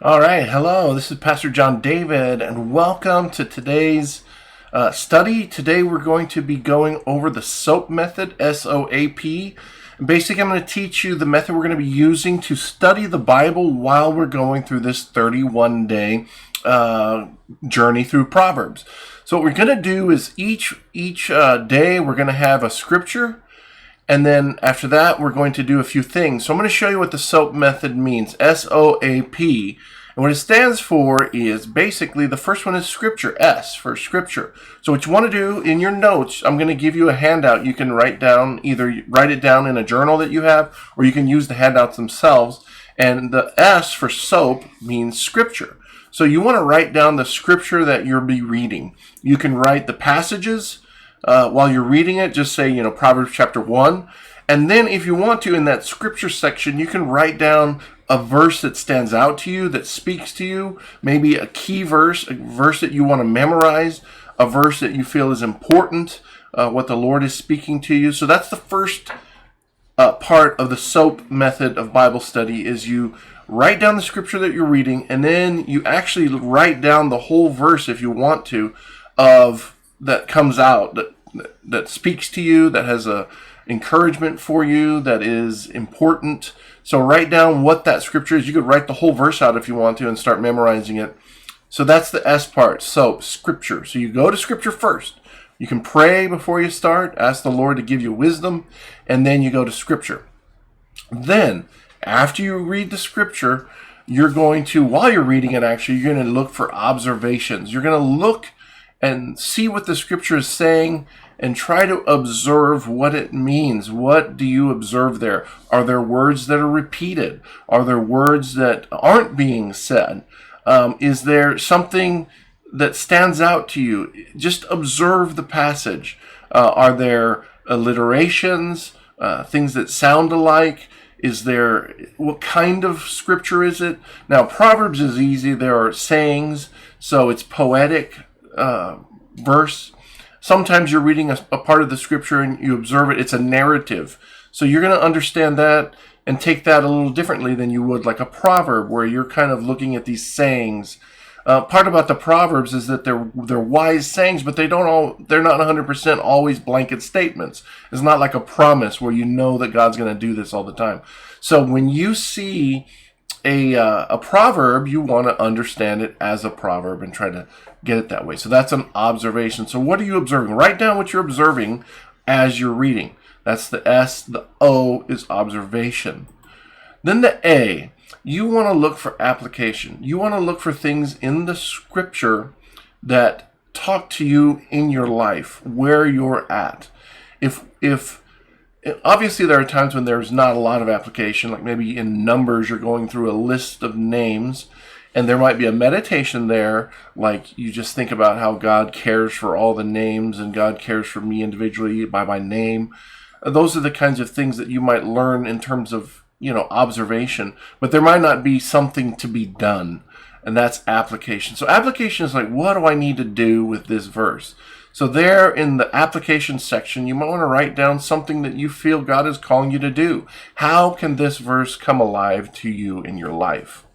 All right, hello, this is Pastor John David, and welcome to today's study. Today we're going to be going over the SOAP method, S-O-A-P. Basically, I'm going to teach you the method we're going to be using to study the Bible while we're going through this 31-day journey through Proverbs. So what we're going to do is each day we're going to have a scripture, and then after that, we're going to do a few things. So I'm going to show you what the SOAP method means, S-O-A-P. And what it stands for is basically the first one is scripture, S for scripture. So what you want to do in your notes, I'm going to give you a handout you can write down, either write it down in a journal that you have, or you can use the handouts themselves. And the S for SOAP means scripture. So you want to write down the scripture that you'll be reading. You can write the passages while you're reading it, just say, Proverbs chapter 1. And then if you want to, in that scripture section, you can write down a verse that stands out to you, that speaks to you, maybe a key verse, a verse that you want to memorize, a verse that you feel is important, what the Lord is speaking to you. So that's the first part of the SOAP method of Bible study, is you write down the scripture that you're reading, and then you actually write down the whole verse, if you want to, of that comes out, that speaks to you, that has a encouragement for you, that is important. So write down what that scripture is. You could write the whole verse out if you want to and start memorizing it. So that's the S part, SOAP, scripture. So you go to scripture first. You can pray before you start, ask the Lord to give you wisdom, and then you go to scripture. Then, after you read the scripture, you're going to, while you're reading it actually, you're going to look for observations. You're going to look and see what the scripture is saying and try to observe what it means. What do you observe there? Are there words that are repeated? Are there words that aren't being said? Is there something that stands out to you? Just observe the passage. Are there alliterations, things that sound alike? What kind of scripture is it? Now, Proverbs is easy. There are sayings, so it's poetic verse. Sometimes you're reading a part of the scripture and you observe it. It's a narrative. So you're going to understand that and take that a little differently than you would like a proverb, where you're kind of looking at these sayings. Part about the Proverbs is that they're wise sayings, but they're not 100% always blanket statements. It's not like a promise where you know that God's going to do this all the time. So when you see a proverb, you want to understand it as a proverb and try to get it that way. So that's an observation. So what are you observing? Write down what you're observing as you're reading. That's the S. The O is observation. Then the A, you want to look for application. You want to look for things in the scripture that talk to you in your life, where you're at. If obviously, there are times when there's not a lot of application, like maybe in Numbers, you're going through a list of names, and there might be a meditation there, like you just think about how God cares for all the names, and God cares for me individually by my name. Those are the kinds of things that you might learn in terms of, observation, but there might not be something to be done, and that's application. So application is like, what do I need to do with this verse? So there in the application section, you might want to write down something that you feel God is calling you to do. How can this verse come alive to you in your life?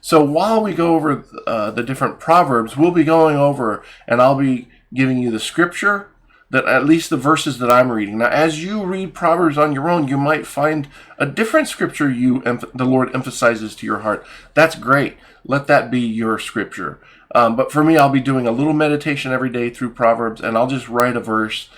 So while we go over the different proverbs, we'll be going over, and I'll be giving you the scripture, that at least the verses that I'm reading. Now, as you read Proverbs on your own, you might find a different scripture the Lord emphasizes to your heart. That's great. Let that be your scripture. But for me, I'll be doing a little meditation every day through Proverbs, and I'll just write a verse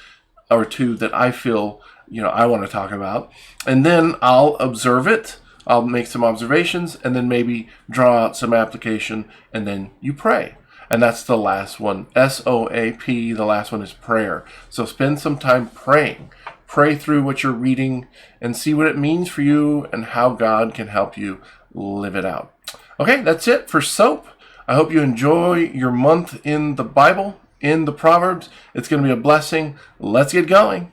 or two that I feel, I want to talk about. And then I'll observe it. I'll make some observations, and then maybe draw out some application, and then you pray. And that's the last one, S-O-A-P. The last one is prayer. So spend some time praying. Pray through what you're reading and see what it means for you and how God can help you live it out. Okay, that's it for SOAP. I hope you enjoy your month in the Bible, in the Proverbs. It's going to be a blessing. Let's get going.